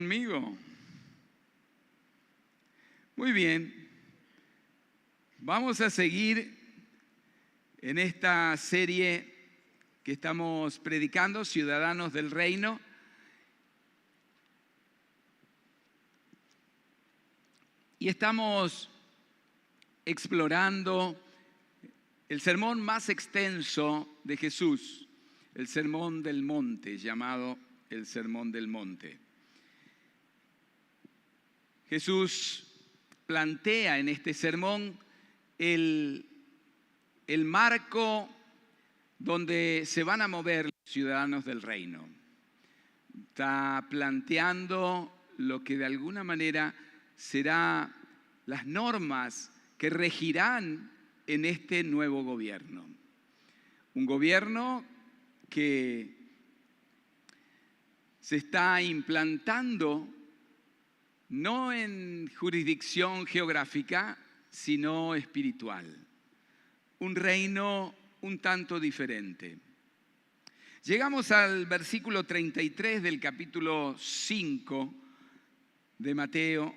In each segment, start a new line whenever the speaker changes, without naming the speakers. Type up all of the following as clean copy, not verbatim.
Conmigo. Muy bien. Vamos a seguir en esta serie que estamos predicando, Ciudadanos del Reino. Y estamos explorando el sermón más extenso de Jesús, el Sermón del Monte, llamado el Sermón del Monte. Jesús plantea en este sermón el marco donde se van a mover los ciudadanos del reino. Está planteando lo que de alguna manera será las normas que regirán en este nuevo gobierno. Un gobierno que se está implantando no en jurisdicción geográfica, sino espiritual. Un reino un tanto diferente. Llegamos al versículo 33 del capítulo 5 de Mateo,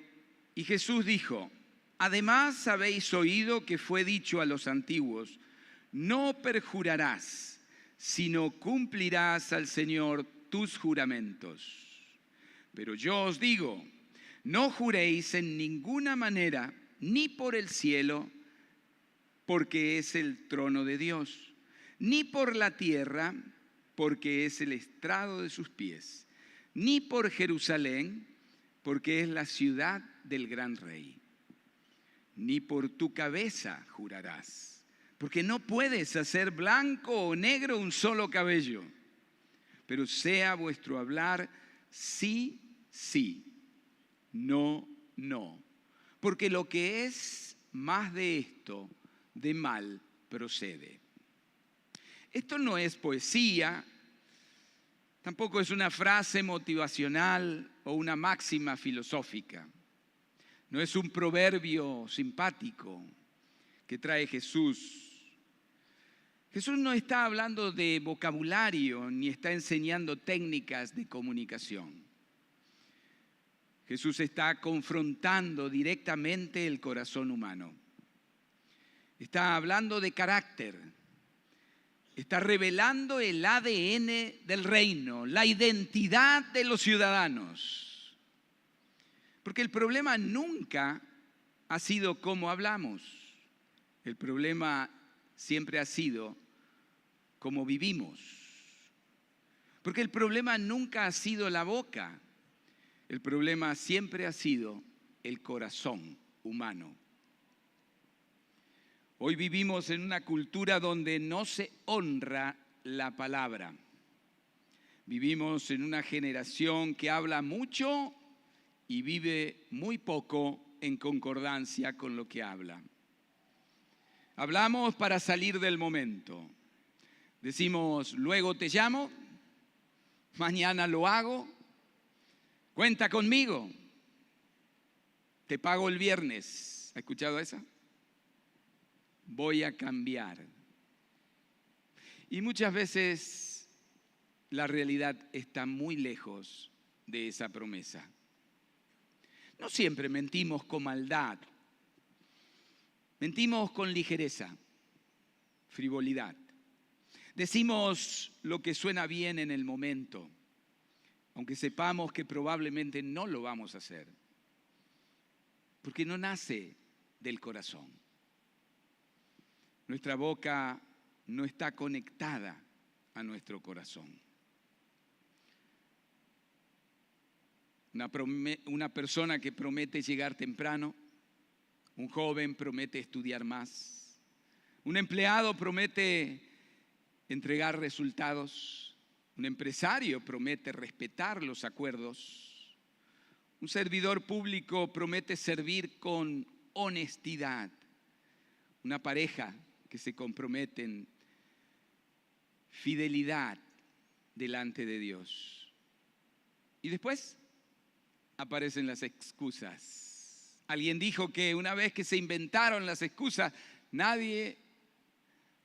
y Jesús dijo: además habéis oído que fue dicho a los antiguos, no perjurarás, sino cumplirás al Señor tus juramentos. Pero yo os digo, no juréis en ninguna manera, ni por el cielo, porque es el trono de Dios, ni por la tierra, porque es el estrado de sus pies, ni por Jerusalén, porque es la ciudad del gran rey. Ni por tu cabeza jurarás, porque no puedes hacer blanco o negro un solo cabello. Pero sea vuestro hablar sí, sí, no, no, porque lo que es más de esto, de mal procede. Esto no es poesía, tampoco es una frase motivacional o una máxima filosófica. No es un proverbio simpático que trae Jesús. Jesús no está hablando de vocabulario ni está enseñando técnicas de comunicación. Jesús está confrontando directamente el corazón humano. Está hablando de carácter. Está revelando el ADN del reino, la identidad de los ciudadanos. Porque el problema nunca ha sido cómo hablamos. El problema siempre ha sido cómo vivimos. Porque el problema nunca ha sido la boca. El problema siempre ha sido el corazón humano. Hoy vivimos en una cultura donde no se honra la palabra. Vivimos en una generación que habla mucho y vive muy poco en concordancia con lo que habla. Hablamos para salir del momento. Decimos, luego te llamo, mañana lo hago, cuenta conmigo, te pago el viernes. ¿Ha escuchado esa? Voy a cambiar. Y muchas veces la realidad está muy lejos de esa promesa. No siempre mentimos con maldad. Mentimos con ligereza, frivolidad. Decimos lo que suena bien en el momento, aunque sepamos que probablemente no lo vamos a hacer, porque no nace del corazón. Nuestra boca no está conectada a nuestro corazón. Una persona que promete llegar temprano, un joven promete estudiar más, un empleado promete entregar resultados, un empresario promete respetar los acuerdos, un servidor público promete servir con honestidad, una pareja que se compromete en fidelidad delante de Dios. Y después aparecen las excusas. Alguien dijo que una vez que se inventaron las excusas, nadie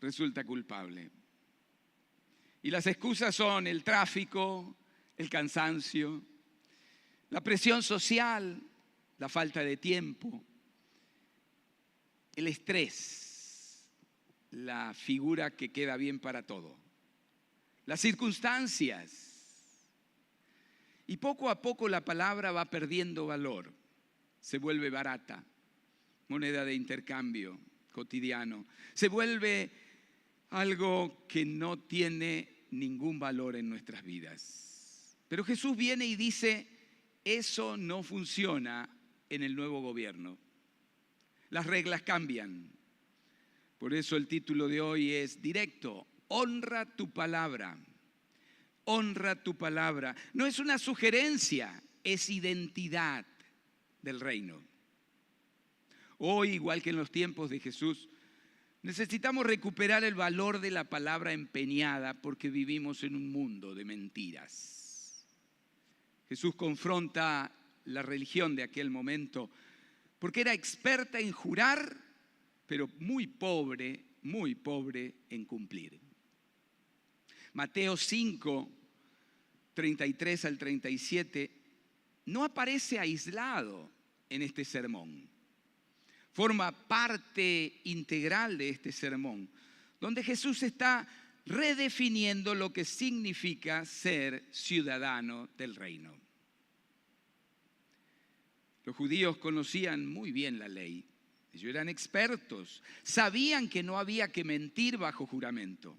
resulta culpable. Y las excusas son el tráfico, el cansancio, La presión social, la falta de tiempo, el estrés, la figura que queda bien para todo, las circunstancias. Y poco a poco la palabra va perdiendo valor, se vuelve barata, moneda de intercambio cotidiano, se vuelve algo que no tiene ningún valor en nuestras vidas. Pero Jesús viene y dice, eso no funciona en el nuevo gobierno. Las reglas cambian. Por eso el título de hoy es directo, honra tu palabra. Honra tu palabra. No es una sugerencia, es identidad del reino. Hoy, igual que en los tiempos de Jesús, necesitamos recuperar el valor de la palabra empeñada porque vivimos en un mundo de mentiras. Jesús confronta la religión de aquel momento porque era experta en jurar, pero muy pobre en cumplir. Mateo 5, 33 al 37, no aparece aislado en este sermón. Forma parte integral de este sermón, donde Jesús está redefiniendo lo que significa ser ciudadano del reino. Los judíos conocían muy bien la ley. Ellos eran expertos, sabían que no había que mentir bajo juramento.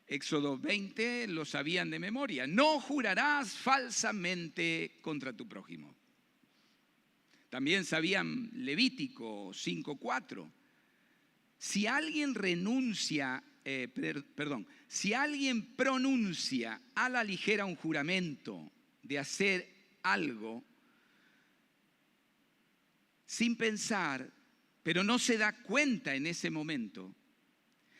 Éxodo 20 lo sabían de memoria. No jurarás falsamente contra tu prójimo. También sabían Levítico 5:4. Si alguien si alguien pronuncia a la ligera un juramento de hacer algo sin pensar, pero no se da cuenta en ese momento,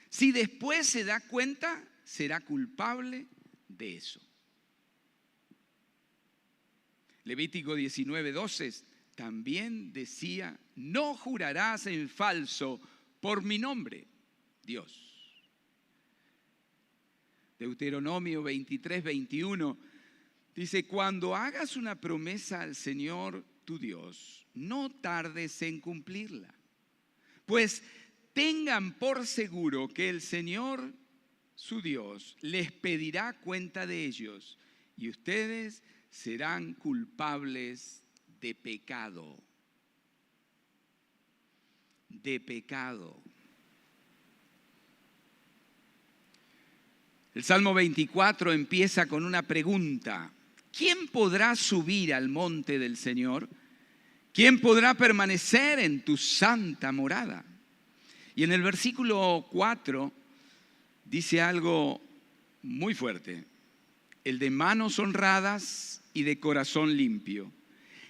si después se da cuenta, será culpable de eso. Levítico 19:12 también decía, no jurarás en falso por mi nombre, Dios. Deuteronomio 23:21 dice, cuando hagas una promesa al Señor tu Dios, no tardes en cumplirla, pues tengan por seguro que el Señor, su Dios, les pedirá cuenta de ellos y ustedes serán culpables de pecado. De pecado. El Salmo 24 empieza con una pregunta. ¿Quién podrá subir al monte del Señor? ¿Quién podrá permanecer en tu santa morada? Y en el versículo 4 dice algo muy fuerte. El de manos honradas y de corazón limpio,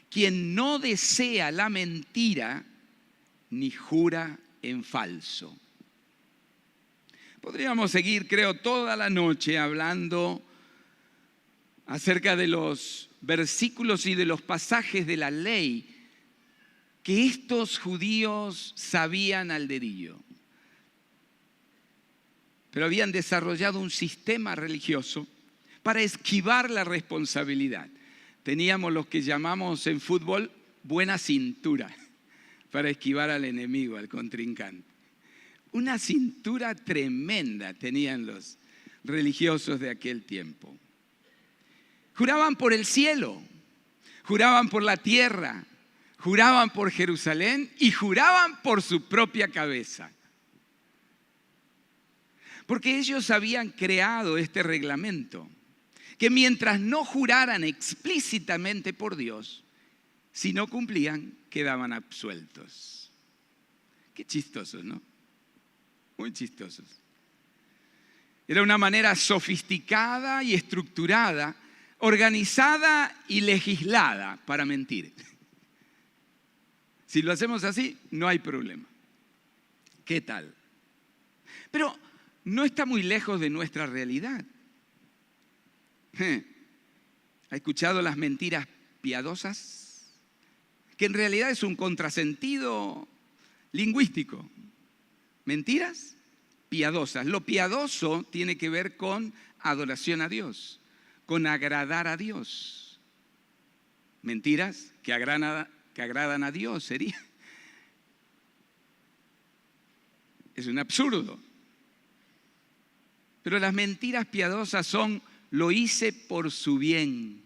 quien no desea la mentira ni jura en falso. Podríamos seguir, creo, toda la noche hablando acerca de los versículos y de los pasajes de la ley que estos judíos sabían al dedillo. Pero habían desarrollado un sistema religioso para esquivar la responsabilidad. Teníamos lo que llamamos en fútbol buena cintura para esquivar al enemigo, al contrincante. Una cintura tremenda tenían los religiosos de aquel tiempo. Juraban por el cielo, juraban por la tierra, juraban por Jerusalén y juraban por su propia cabeza. Porque ellos habían creado este reglamento, que mientras no juraran explícitamente por Dios, si no cumplían, quedaban absueltos. Qué chistosos, ¿no? Muy chistosos. Era una manera sofisticada y estructurada, organizada y legislada para mentir. Si lo hacemos así, no hay problema. ¿Qué tal? Pero no está muy lejos de nuestra realidad. ¿Ha escuchado las mentiras piadosas? Que en realidad es un contrasentido lingüístico. Mentiras piadosas. Lo piadoso tiene que ver con adoración a Dios, con agradar a Dios. Mentiras que agradan a Dios sería. Es un absurdo. Pero las mentiras piadosas son: lo hice por su bien.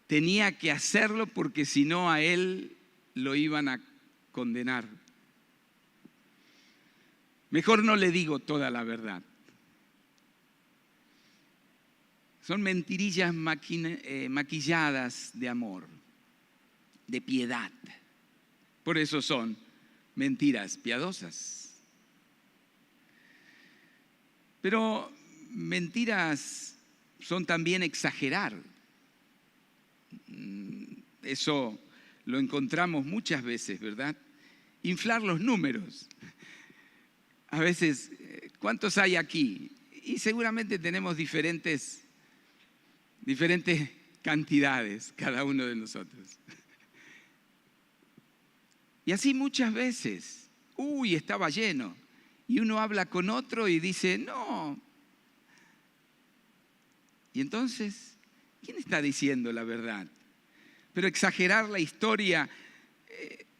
Tenía que hacerlo porque si no a él lo iban a condenar. Mejor no le digo toda la verdad. Son mentirillas maquilladas de amor, de piedad. Por eso son mentiras piadosas. Pero mentiras son también exagerar. Eso lo encontramos muchas veces, ¿verdad? Inflar los números. A veces, ¿cuántos hay aquí? Y seguramente tenemos diferentes cantidades, cada uno de nosotros. Y así muchas veces, estaba lleno. Y uno habla con otro y dice, no. Y entonces, ¿quién está diciendo la verdad? Pero exagerar la historia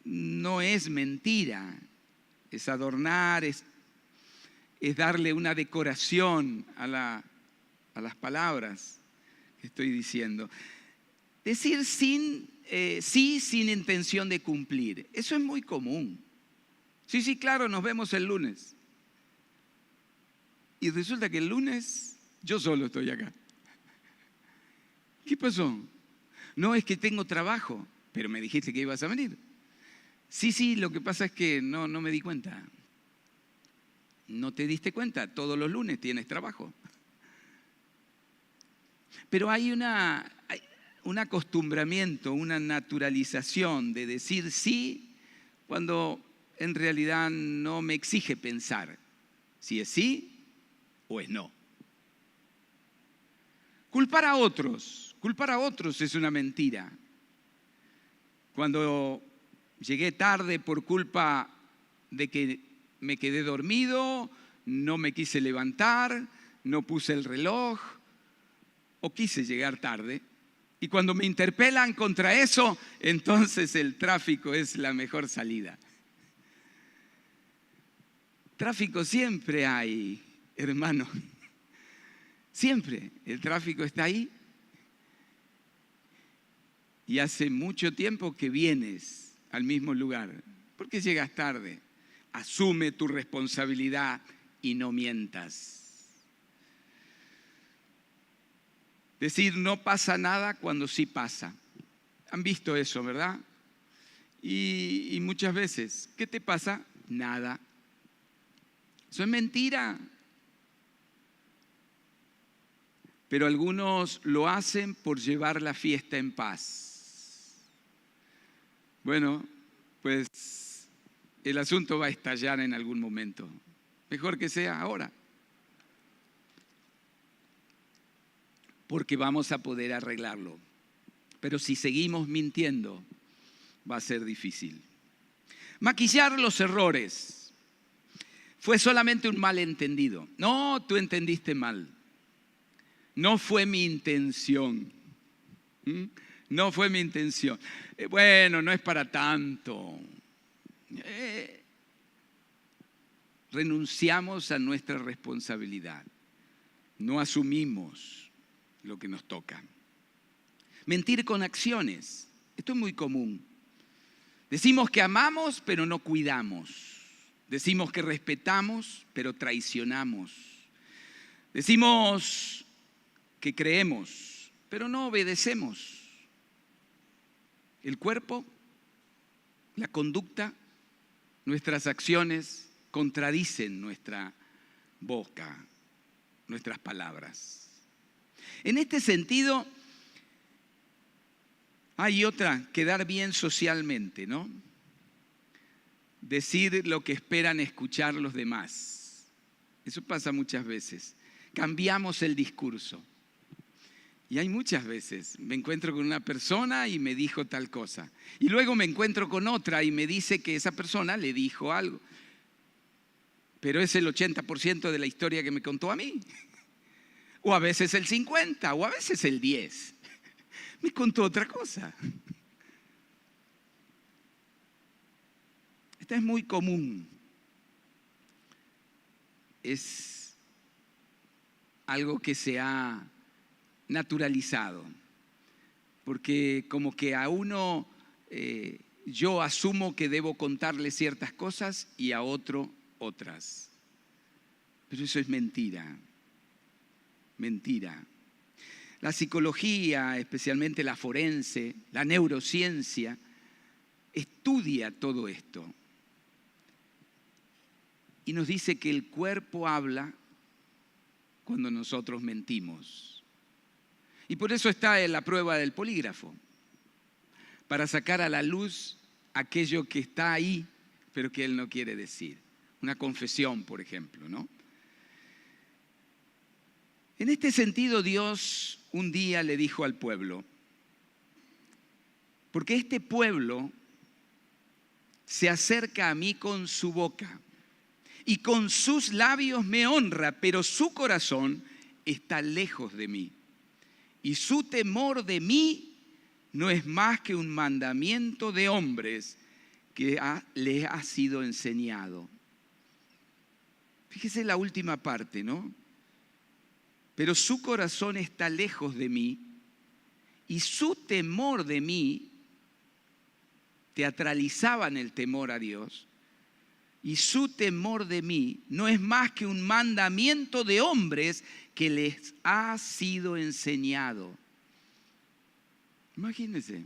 no es mentira, es adornar, es darle una decoración a las palabras que estoy diciendo. Decir sí sin intención de cumplir, eso es muy común. Sí, claro, nos vemos el lunes. Y resulta que el lunes yo solo estoy acá. ¿Qué pasó? No, es que tengo trabajo, pero me dijiste que ibas a venir. Sí, lo que pasa es que no me di cuenta. No te diste cuenta, todos los lunes tienes trabajo. Pero hay un acostumbramiento, una naturalización de decir sí cuando en realidad no me exige pensar si es sí o es no. Culpar a otros es una mentira. Cuando llegué tarde por culpa de que me quedé dormido, no me quise levantar, no puse el reloj o quise llegar tarde. Y cuando me interpelan contra eso, entonces el tráfico es la mejor salida. Tráfico siempre hay, hermano. Siempre el tráfico está ahí. Y hace mucho tiempo que vienes al mismo lugar. ¿Por qué llegas tarde? Asume tu responsabilidad y no mientas. Decir no pasa nada cuando sí pasa. Han visto eso, ¿verdad? Y muchas veces, ¿qué te pasa? Nada. Eso es mentira. Pero algunos lo hacen por llevar la fiesta en paz. Bueno, pues el asunto va a estallar en algún momento. Mejor que sea ahora. Porque vamos a poder arreglarlo. Pero si seguimos mintiendo, va a ser difícil. Maquillar los errores. Fue solamente un malentendido. No, tú entendiste mal. No fue mi intención. No fue mi intención. Bueno, no es para tanto. Renunciamos a nuestra responsabilidad. No asumimos lo que nos toca. Mentir con acciones. Esto es muy común. Decimos que amamos, pero no cuidamos. Decimos que respetamos, pero traicionamos. Decimos que creemos, pero no obedecemos. El cuerpo, la conducta, nuestras acciones contradicen nuestra boca, nuestras palabras. En este sentido, hay otra, quedar bien socialmente, ¿no? Decir lo que esperan escuchar los demás. Eso pasa muchas veces. Cambiamos el discurso. Y hay muchas veces, me encuentro con una persona y me dijo tal cosa. Y luego me encuentro con otra y me dice que esa persona le dijo algo. Pero es el 80% de la historia que me contó a mí. o a veces el 50, o a veces el 10. Me contó otra cosa. Esta es muy común. Es algo que se ha naturalizado. Porque como que a uno, yo asumo que debo contarle ciertas cosas y a otro otras. Pero eso es mentira. Mentira. La psicología, especialmente la forense, la neurociencia, estudia todo esto. Y nos dice que el cuerpo habla cuando nosotros mentimos. Y por eso está en la prueba del polígrafo, para sacar a la luz aquello que está ahí, pero que él no quiere decir. Una confesión, por ejemplo, ¿no? En este sentido, Dios un día le dijo al pueblo, porque este pueblo se acerca a mí con su boca y con sus labios me honra, pero su corazón está lejos de mí. Y su temor de mí no es más que un mandamiento de hombres que les ha sido enseñado. Fíjese la última parte, ¿no? Pero su corazón está lejos de mí y su temor de mí, teatralizaban el temor a Dios, y su temor de mí no es más que un mandamiento de hombres que les ha sido enseñado. Imagínense.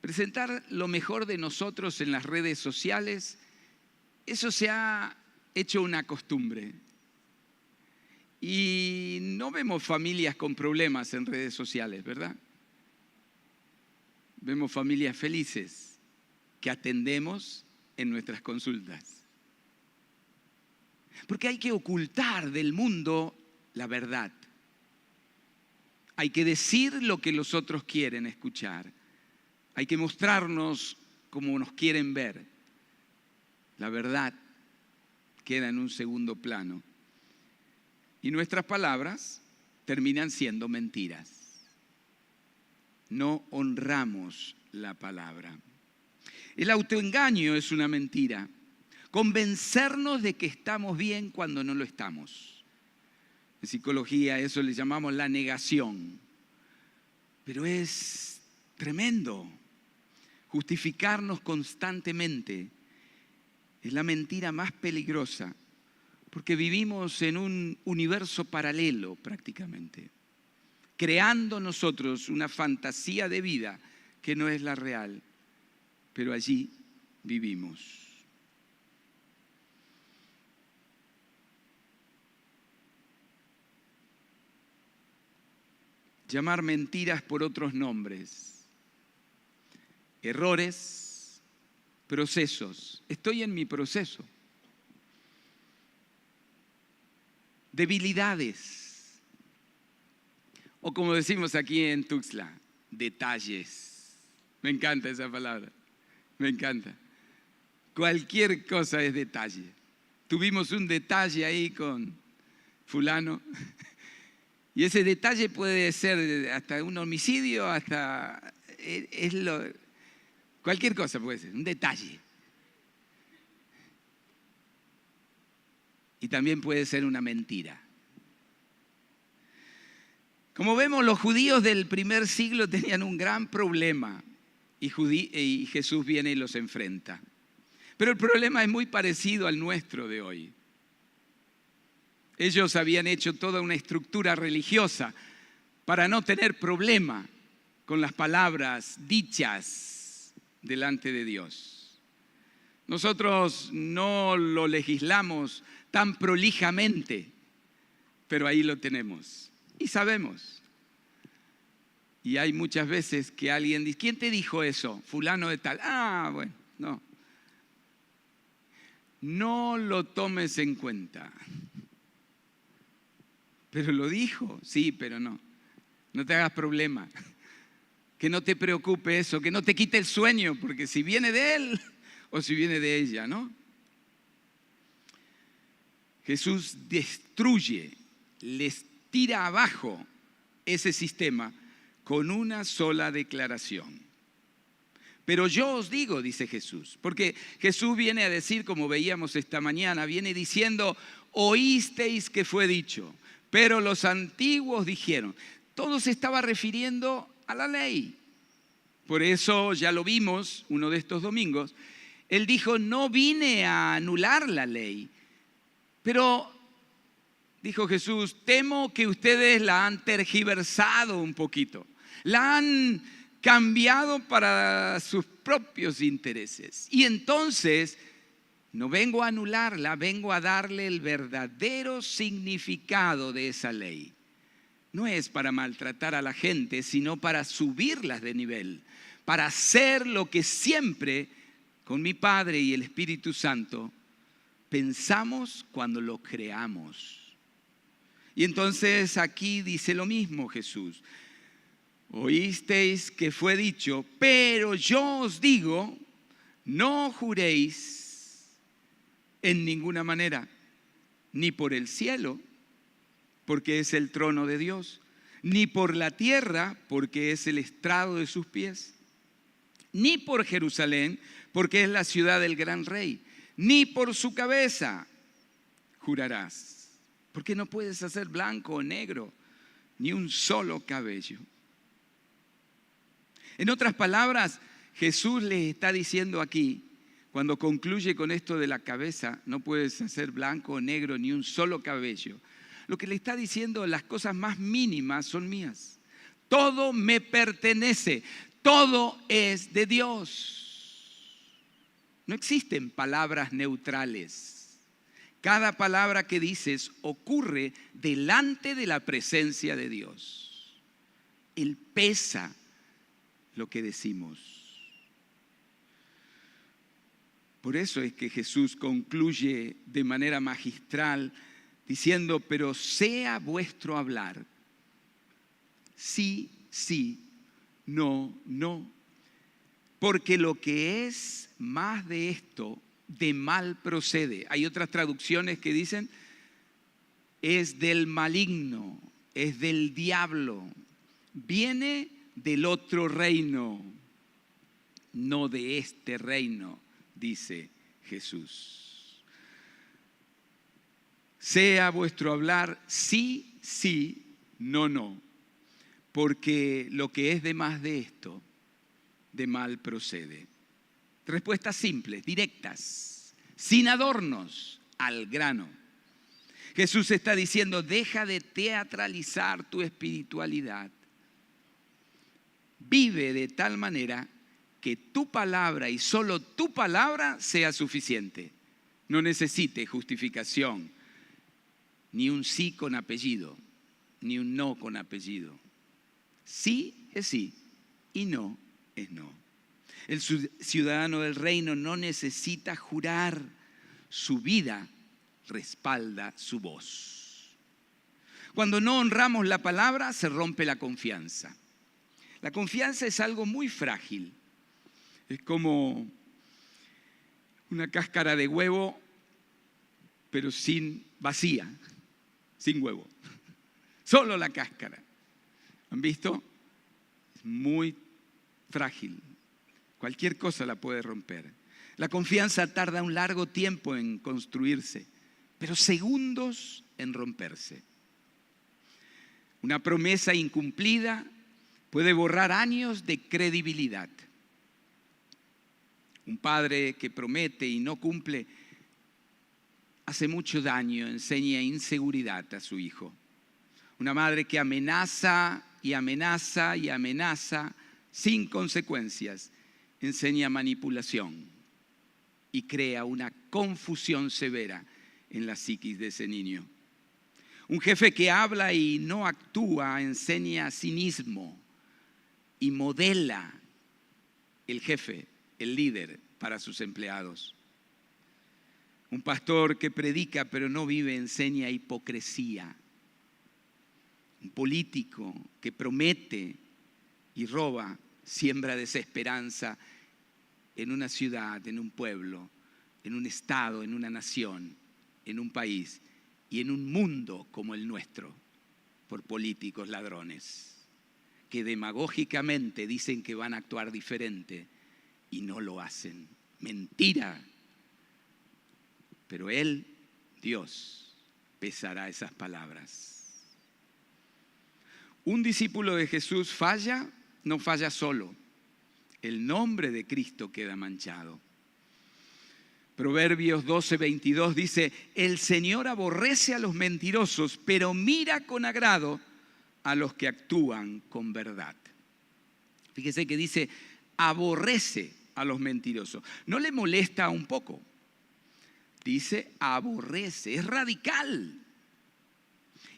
Presentar lo mejor de nosotros en las redes sociales, eso se ha hecho una costumbre. Y no vemos familias con problemas en redes sociales, ¿verdad? Vemos familias felices que atendemos en nuestras consultas. Porque hay que ocultar del mundo la verdad. Hay que decir lo que los otros quieren escuchar. Hay que mostrarnos como nos quieren ver. La verdad queda en un segundo plano. Y nuestras palabras terminan siendo mentiras. No honramos la palabra. El autoengaño es una mentira. Convencernos de que estamos bien cuando no lo estamos. En psicología eso le llamamos la negación. Pero es tremendo. Justificarnos constantemente es la mentira más peligrosa, porque vivimos en un universo paralelo prácticamente, creando nosotros una fantasía de vida que no es la real, pero allí vivimos. Llamar mentiras por otros nombres. Errores, procesos. Estoy en mi proceso. Debilidades. O como decimos aquí en Tuxtla, detalles. Me encanta esa palabra. Me encanta. Cualquier cosa es detalle. Tuvimos un detalle ahí con fulano. Y ese detalle puede ser hasta un homicidio, hasta cualquier cosa puede ser, un detalle. Y también puede ser una mentira. Como vemos, los judíos del primer siglo tenían un gran problema y Jesús viene y los enfrenta. Pero el problema es muy parecido al nuestro de hoy. Ellos habían hecho toda una estructura religiosa para no tener problema con las palabras dichas delante de Dios. Nosotros no lo legislamos tan prolijamente, pero ahí lo tenemos y sabemos. Y hay muchas veces que alguien dice, ¿quién te dijo eso? Fulano de tal. Ah, bueno, no. No lo tomes en cuenta. Pero lo dijo, sí, pero no. No te hagas problema. Que no te preocupe eso, que no te quite el sueño, porque si viene de él o si viene de ella, ¿no? Jesús destruye, les tira abajo ese sistema con una sola declaración. Pero yo os digo, dice Jesús, porque Jesús viene a decir, como veíamos esta mañana, viene diciendo, oísteis que fue dicho, pero los antiguos dijeron. Todo se estaba refiriendo a la ley. Por eso ya lo vimos uno de estos domingos. Él dijo, no vine a anular la ley, pero dijo Jesús, temo que ustedes la han tergiversado un poquito, la han cambiado para sus propios intereses. Y entonces no vengo a anularla, vengo a darle el verdadero significado de esa ley. No es para maltratar a la gente, sino para subirlas de nivel, para hacer lo que siempre con mi Padre y el Espíritu Santo pensamos cuando lo creamos. Y entonces aquí dice lo mismo Jesús. Oísteis que fue dicho, pero yo os digo, no juréis en ninguna manera, ni por el cielo, porque es el trono de Dios, ni por la tierra, porque es el estrado de sus pies, ni por Jerusalén, porque es la ciudad del gran rey, ni por su cabeza jurarás, porque no puedes hacer blanco o negro, ni un solo cabello. En otras palabras, Jesús les está diciendo aquí, cuando concluye con esto de la cabeza, no puedes hacer blanco o negro ni un solo cabello. Lo que le está diciendo, las cosas más mínimas son mías. Todo me pertenece, todo es de Dios. No existen palabras neutrales. Cada palabra que dices ocurre delante de la presencia de Dios. Él pesa lo que decimos. Por eso es que Jesús concluye de manera magistral diciendo, pero sea vuestro hablar sí, sí, no, no. Porque lo que es más de esto, de mal procede. Hay otras traducciones que dicen, es del maligno, es del diablo, viene del otro reino, no de este reino, dice Jesús. Sea vuestro hablar sí, sí, no, no, porque lo que es de más de esto, de mal procede. Respuestas simples, directas, sin adornos, al grano. Jesús está diciendo, deja de teatralizar tu espiritualidad. Vive de tal manera que tu palabra y solo tu palabra sea suficiente. No necesite justificación, ni un sí con apellido, ni un no con apellido. Sí es sí y no es no. El ciudadano del reino no necesita jurar, su vida respalda su voz. Cuando no honramos la palabra, se rompe la confianza. La confianza es algo muy frágil. Es como una cáscara de huevo, pero vacía, sin huevo. Solo la cáscara. ¿Han visto? Es muy frágil. Cualquier cosa la puede romper. La confianza tarda un largo tiempo en construirse, pero segundos en romperse. Una promesa incumplida puede borrar años de credibilidad. Un padre que promete y no cumple hace mucho daño, enseña inseguridad a su hijo. Una madre que amenaza y amenaza y amenaza sin consecuencias, enseña manipulación y crea una confusión severa en la psiquis de ese niño. Un jefe que habla y no actúa enseña cinismo y modela el jefe, el líder para sus empleados. Un pastor que predica pero no vive enseña hipocresía. Un político que promete y roba siembra desesperanza en una ciudad, en un pueblo, en un estado, en una nación, en un país y en un mundo como el nuestro, por políticos ladrones, que demagógicamente dicen que van a actuar diferente y no lo hacen. Mentira. Pero Él, Dios, pesará esas palabras. Un discípulo de Jesús falla, no falla solo. El nombre de Cristo queda manchado. Proverbios 12:22 dice: el Señor aborrece a los mentirosos, pero mira con agrado a los que actúan con verdad. Fíjese que dice, aborrece a los mentirosos. No le molesta un poco. Dice, aborrece, es radical.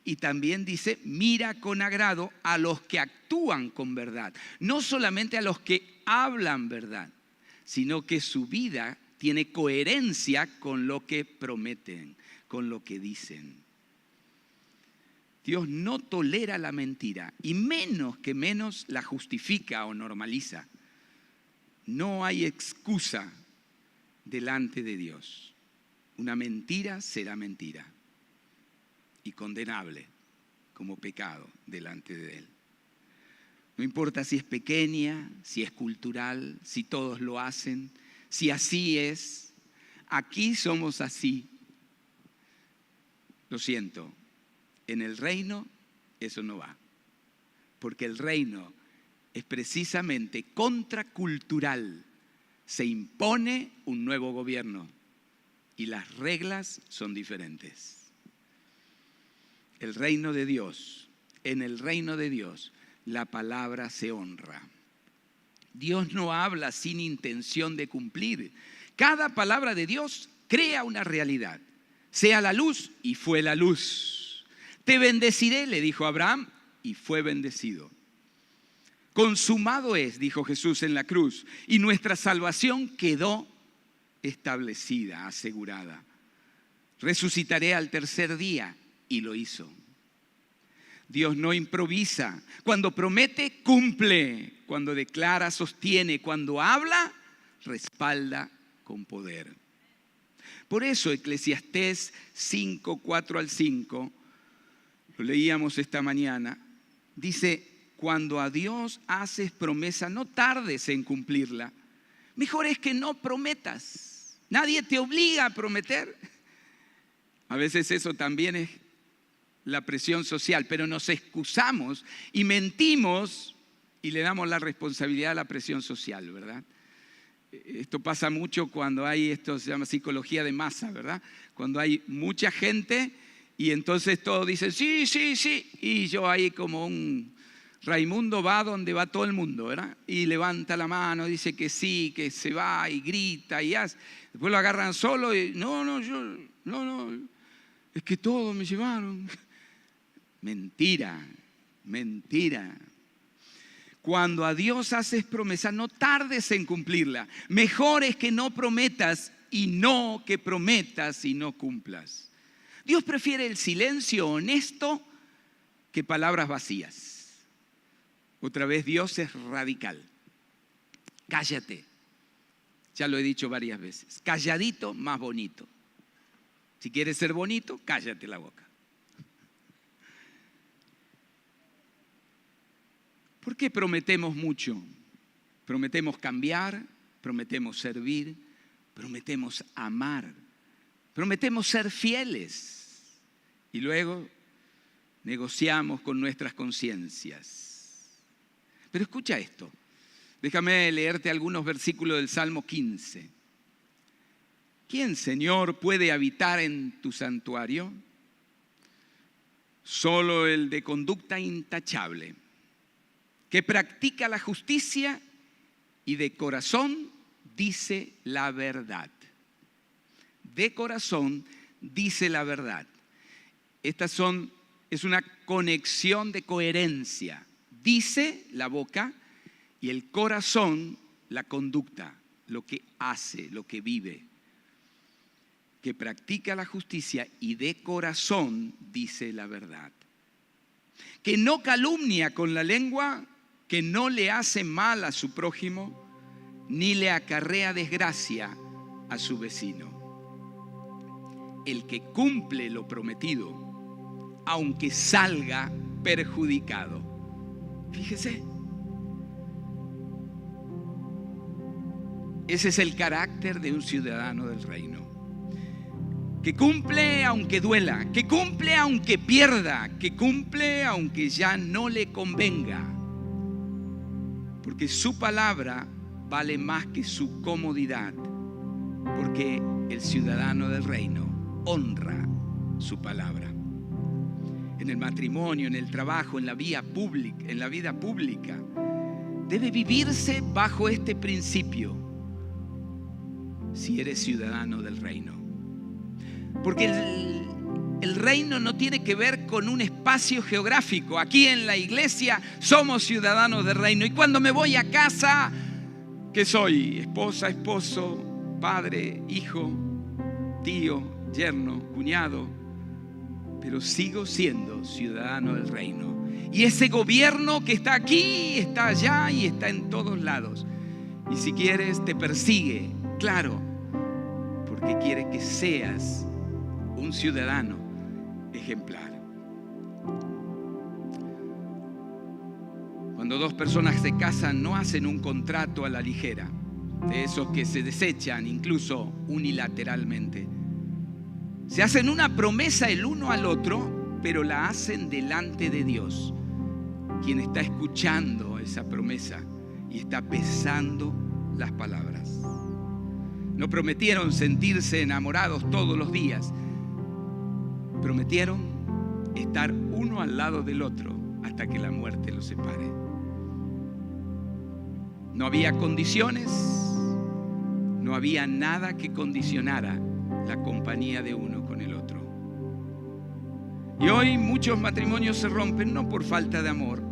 Y también dice, mira con agrado a los que actúan con verdad. No solamente a los que hablan verdad, sino que su vida tiene coherencia con lo que prometen, con lo que dicen. Dios no tolera la mentira y menos la justifica o normaliza. No hay excusa delante de Dios. Una mentira será mentira y condenable como pecado delante de Él. No importa si es pequeña, si es cultural, si todos lo hacen, si así es. Aquí somos así. Lo siento, en el reino eso no va, porque el reino es precisamente contracultural. Se impone un nuevo gobierno y las reglas son diferentes. El reino de Dios, en el reino de Dios, la palabra se honra. Dios no habla sin intención de cumplir. Cada palabra de Dios crea una realidad. Sea la luz, y fue la luz. Te bendeciré, le dijo Abraham, y fue bendecido. Consumado es, dijo Jesús en la cruz, y nuestra salvación quedó establecida, asegurada. Resucitaré al tercer día, y lo hizo. Dios no improvisa. Cuando promete, cumple. Cuando declara, sostiene. Cuando habla, respalda con poder. Por eso Eclesiastés 5, 4 al 5, lo leíamos esta mañana, dice, cuando a Dios haces promesa, no tardes en cumplirla. Mejor es que no prometas. Nadie te obliga a prometer. A veces eso también es la presión social, pero nos excusamos y mentimos y le damos la responsabilidad a la presión social, ¿verdad? Esto pasa mucho cuando hay, esto se llama psicología de masa, ¿verdad? Cuando hay mucha gente y entonces todos dicen sí, sí, sí, y yo ahí como un Raimundo va donde va todo el mundo, ¿verdad? Y levanta la mano, dice que sí, que se va y grita y hace. Después lo agarran solo y no, es que todos me llevaron. Mentira, mentira. Cuando a Dios haces promesa, no tardes en cumplirla. Mejor es que no prometas y no que prometas y no cumplas. Dios prefiere el silencio honesto que palabras vacías. Otra vez, Dios es radical. Cállate. Ya lo he dicho varias veces. Calladito, más bonito. Si quieres ser bonito, cállate la boca. ¿Por qué prometemos mucho? Prometemos cambiar, prometemos servir, prometemos amar, prometemos ser fieles y luego negociamos con nuestras conciencias. Pero escucha esto, déjame leerte algunos versículos del Salmo 15. ¿Quién, Señor, puede habitar en tu santuario? Solo el de conducta intachable, que practica la justicia y de corazón dice la verdad. De corazón dice la verdad. Es una conexión de coherencia. Dice la boca y el corazón la conducta, lo que hace, lo que vive. Que practica la justicia y de corazón dice la verdad. Que no calumnia con la lengua, que no le hace mal a su prójimo, ni le acarrea desgracia a su vecino. el que cumple lo prometido, aunque salga perjudicado. Fíjese. Ese es el carácter de un ciudadano del reino. Que cumple aunque duela, que cumple aunque pierda, que cumple aunque ya no le convenga. Porque su palabra vale más que su comodidad. Porque el ciudadano del reino honra su palabra. En el matrimonio, en el trabajo, en la vida pública, debe vivirse bajo este principio. Si eres ciudadano del reino. Porque el reino no tiene que ver con un espacio geográfico. Aquí en la iglesia somos ciudadanos del reino. Y cuando me voy a casa, ¿qué soy? Esposa, esposo, padre, hijo, tío, yerno, cuñado. Pero sigo siendo ciudadano del reino. Y ese gobierno que está aquí, está allá y está en todos lados. Y si quieres, te persigue. Claro, porque quiere que seas un ciudadano ejemplar. Cuando dos personas se casan, no hacen un contrato a la ligera, de esos que se desechan incluso unilateralmente. Se hacen una promesa el uno al otro, pero la hacen delante de Dios, quien está escuchando esa promesa y está pesando las palabras. No prometieron sentirse enamorados todos los días. Prometieron estar uno al lado del otro hasta que la muerte los separe. No había condiciones, no había nada que condicionara la compañía de uno con el otro. Y hoy muchos matrimonios se rompen no por falta de amor,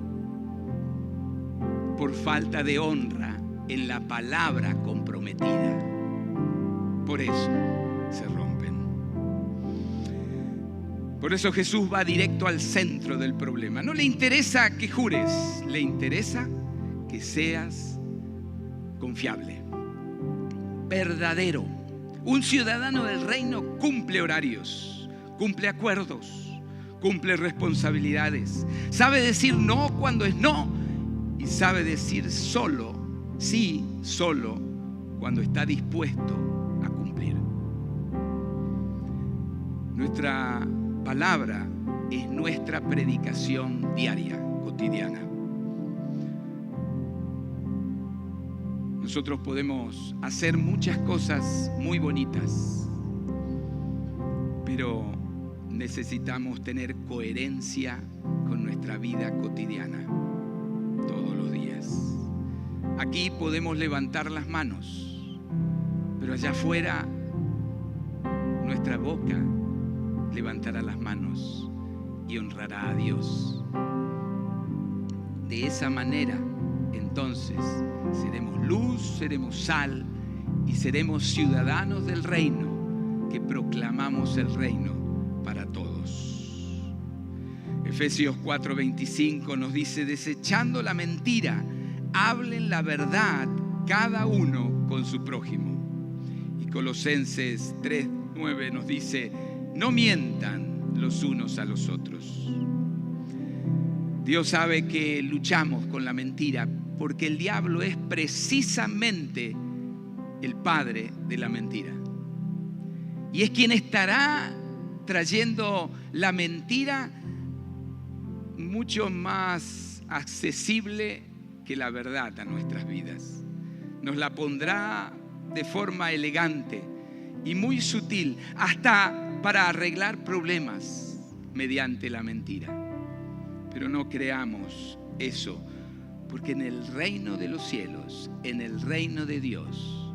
por falta de honra en la palabra comprometida. Por eso se rompen. Por eso Jesús va directo al centro del problema. No le interesa que jures, le interesa que seas confiable, verdadero. Un ciudadano del reino cumple horarios, cumple acuerdos, cumple responsabilidades. Sabe decir no cuando es no y sabe decir solo, sí, solo cuando está dispuesto. Nuestra palabra es nuestra predicación diaria, cotidiana. Nosotros podemos hacer muchas cosas muy bonitas, pero necesitamos tener coherencia con nuestra vida cotidiana, todos los días. Aquí podemos levantar las manos, pero allá afuera nuestra boca levantará las manos y honrará a Dios. De esa manera, entonces, seremos luz, seremos sal y seremos ciudadanos del reino, que proclamamos el reino para todos. Efesios 4:25 nos dice: desechando la mentira, hablen la verdad cada uno con su prójimo. Y Colosenses 3:9 nos dice: no mientan los unos a los otros. Dios sabe que luchamos con la mentira porque el diablo es precisamente el padre de la mentira. Y es quien estará trayendo la mentira mucho más accesible que la verdad a nuestras vidas. Nos la pondrá de forma elegante y muy sutil, hasta para arreglar problemas mediante la mentira. Pero no creamos eso, porque en el reino de los cielos, en el reino de Dios,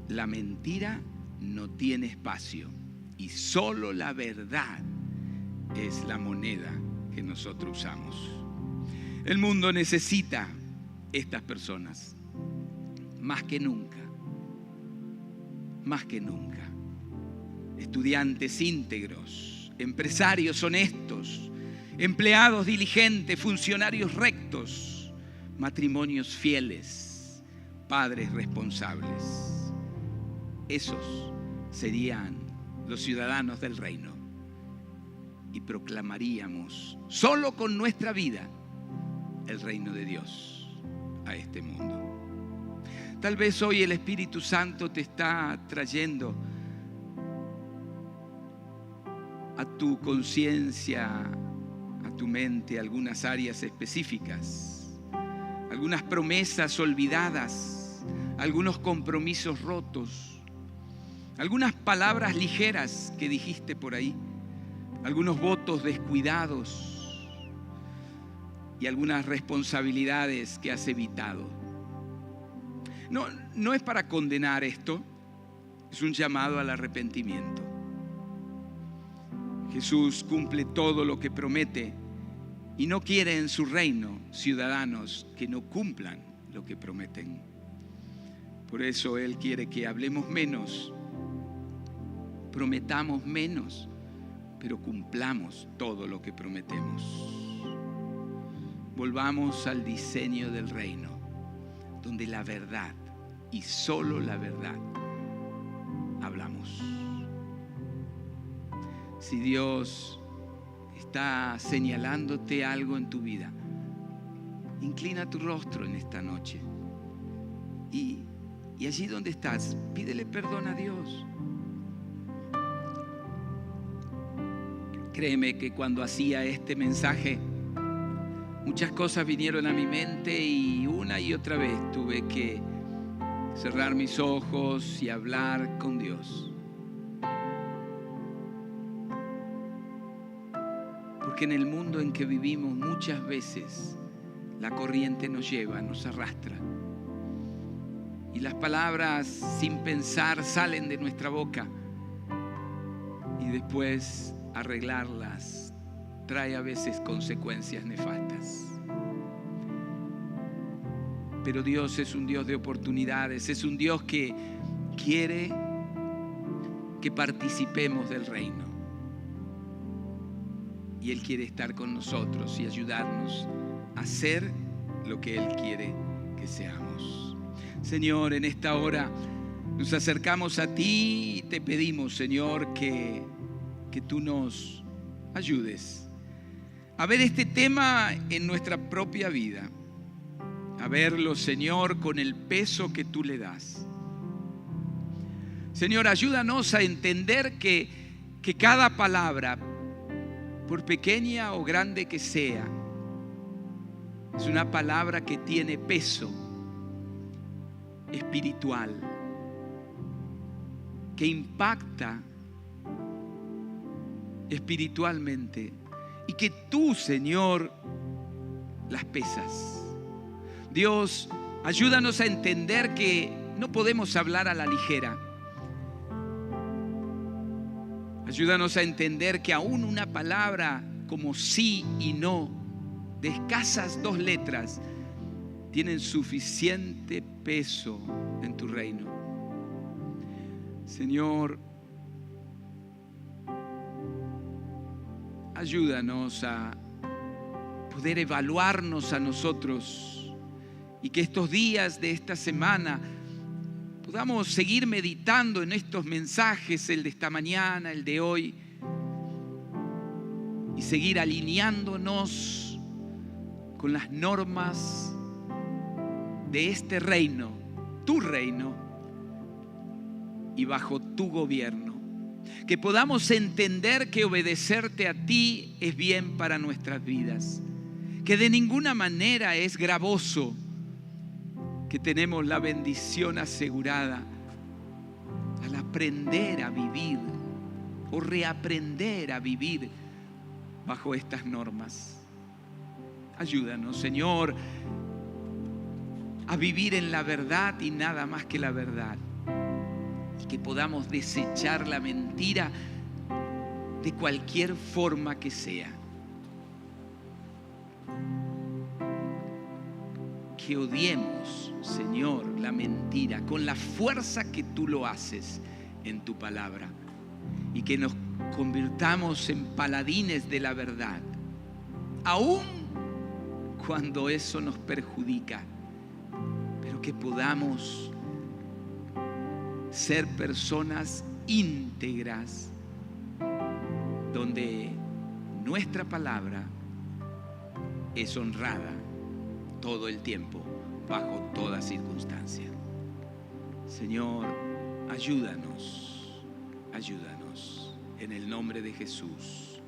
la mentira no tiene espacio y solo la verdad es la moneda que nosotros usamos. El mundo necesita estas personas más que nunca, más que nunca. Estudiantes íntegros, empresarios honestos, empleados diligentes, funcionarios rectos, matrimonios fieles, padres responsables. Esos serían los ciudadanos del reino, y proclamaríamos solo con nuestra vida el reino de Dios a este mundo. Tal vez hoy el Espíritu Santo te está trayendo a tu conciencia, a tu mente, algunas áreas específicas, algunas promesas olvidadas, algunos compromisos rotos, algunas palabras ligeras que dijiste por ahí, algunos votos descuidados y algunas responsabilidades que has evitado. No es para condenar esto, es un llamado al arrepentimiento. Jesús cumple todo lo que promete y no quiere en su reino ciudadanos que no cumplan lo que prometen. Por eso Él quiere que hablemos menos, prometamos menos, pero cumplamos todo lo que prometemos. Volvamos al diseño del reino, donde la verdad y solo la verdad hablamos. Si Dios está señalándote algo en tu vida, inclina tu rostro en esta noche y allí donde estás, pídele perdón a Dios. Créeme que cuando hacía este mensaje, muchas cosas vinieron a mi mente y una y otra vez tuve que cerrar mis ojos y hablar con Dios. Porque en el mundo en que vivimos muchas veces la corriente nos lleva, nos arrastra. Y las palabras sin pensar salen de nuestra boca y después arreglarlas trae a veces consecuencias nefastas. Pero Dios es un Dios de oportunidades, es un Dios que quiere que participemos del reino. Y Él quiere estar con nosotros y ayudarnos a ser lo que Él quiere que seamos. Señor, en esta hora nos acercamos a ti y te pedimos, Señor, que tú nos ayudes a ver este tema en nuestra propia vida, a verlo, Señor, con el peso que tú le das. Señor, ayúdanos a entender que cada palabra, por pequeña o grande que sea, es una palabra que tiene peso espiritual, que impacta espiritualmente y que tú, Señor, las pesas. Dios, ayúdanos a entender que no podemos hablar a la ligera. Ayúdanos a entender que aún una palabra como sí y no, de escasas 2 letras, tienen suficiente peso en tu reino. Señor, ayúdanos a poder evaluarnos a nosotros y que estos días de esta semana podamos seguir meditando en estos mensajes, el de esta mañana, el de hoy, y seguir alineándonos con las normas de este reino, tu reino, y bajo tu gobierno. Que podamos entender que obedecerte a ti es bien para nuestras vidas, que de ninguna manera es gravoso, que tenemos la bendición asegurada al aprender a vivir o reaprender a vivir bajo estas normas. Ayúdanos, Señor, a vivir en la verdad y nada más que la verdad, y que podamos desechar la mentira de cualquier forma que sea. Que odiemos, Señor, la mentira con la fuerza que tú lo haces en tu palabra, y que nos convirtamos en paladines de la verdad, aun cuando eso nos perjudica, pero que podamos ser personas íntegras donde nuestra palabra es honrada todo el tiempo, bajo toda circunstancia. Señor, ayúdanos, ayúdanos. En el nombre de Jesús.